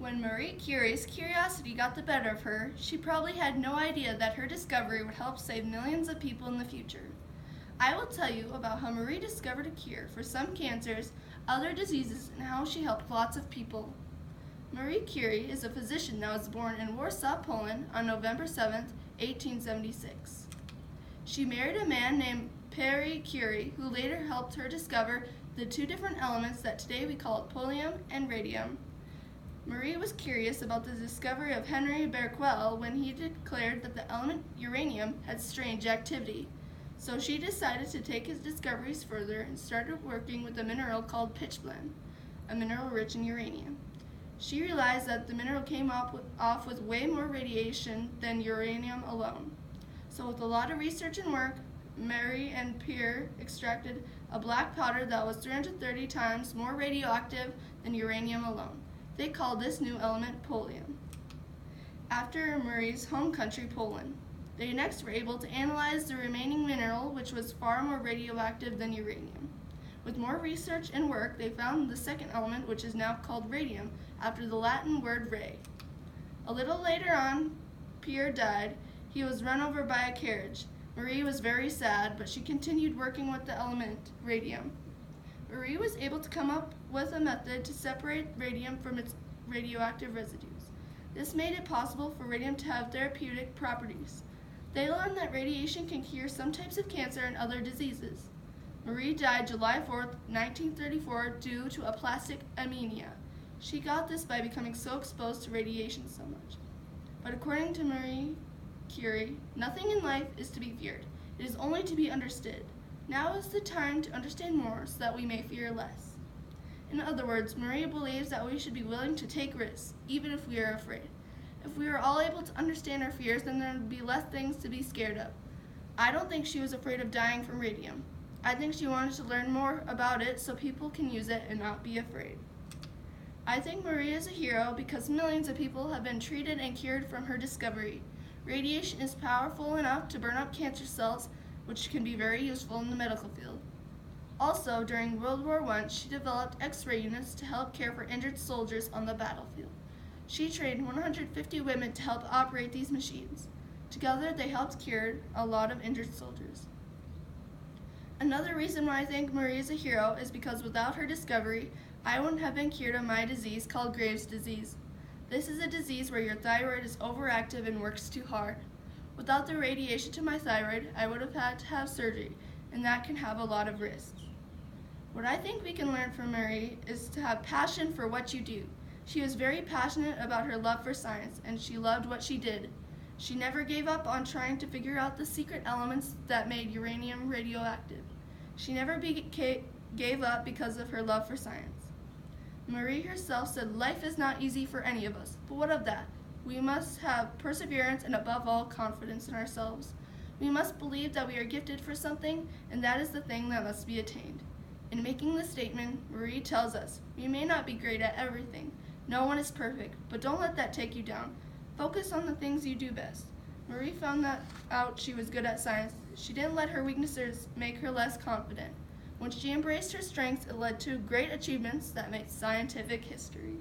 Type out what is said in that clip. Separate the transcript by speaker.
Speaker 1: When Marie Curie's curiosity got the better of her, she probably had no idea that her discovery would help save millions of people in the future. I will tell you about how Marie discovered a cure for some cancers, other diseases, and how she helped lots of people. Marie Curie is a physician that was born in Warsaw, Poland on November 7, 1876. She married a man named Pierre Curie, who later helped her discover the two different elements that today we call polonium and radium. Marie was curious about the discovery of Henry Becquerel when he declared that the element uranium had strange activity. So she decided to take his discoveries further and started working with a mineral called pitchblende, a mineral rich in uranium. She realized that the mineral came off with way more radiation than uranium alone. So with a lot of research and work, Marie and Pierre extracted a black powder that was 330 times more radioactive than uranium alone. They called this new element polonium, after Marie's home country, Poland. They next were able to analyze the remaining mineral, which was far more radioactive than uranium. With more research and work, they found the second element, which is now called radium, after the Latin word re. A little later on, Pierre died. He was run over by a carriage. Marie was very sad, but she continued working with the element radium. Marie was able to come up with a method to separate radium from its radioactive residues. This made it possible for radium to have therapeutic properties. They learned that radiation can cure some types of cancer and other diseases. Marie died July 4, 1934, due to aplastic anemia. She got this by becoming so exposed to radiation so much. But according to Marie Curie, nothing in life is to be feared. It is only to be understood. Now is the time to understand more so that we may fear less. In other words, Marie believes that we should be willing to take risks, even if we are afraid. If we are all able to understand our fears, then there would be less things to be scared of. I don't think she was afraid of dying from radium. I think she wanted to learn more about it so people can use it and not be afraid. I think Marie is a hero because millions of people have been treated and cured from her discovery. Radiation is powerful enough to burn up cancer cells, which can be very useful in the medical field. Also, during World War I, she developed X-ray units to help care for injured soldiers on the battlefield. She trained 150 women to help operate these machines. Together, they helped cure a lot of injured soldiers. Another reason why I think Marie is a hero is because without her discovery, I wouldn't have been cured of my disease called Graves' disease. This is a disease where your thyroid is overactive and works too hard. Without the radiation to my thyroid, I would have had to have surgery, and that can have a lot of risks. What I think we can learn from Marie is to have passion for what you do. She was very passionate about her love for science, and she loved what she did. She never gave up on trying to figure out the secret elements that made uranium radioactive. She never gave up because of her love for science. Marie herself said, "Life is not easy for any of us, but what of that? We must have perseverance and above all, confidence in ourselves. We must believe that we are gifted for something, and that is the thing that must be attained." In making this statement, Marie tells us, we may not be great at everything. No one is perfect, but don't let that take you down. Focus on the things you do best. Marie found that out she was good at science. She didn't let her weaknesses make her less confident. When she embraced her strengths, it led to great achievements that made scientific history.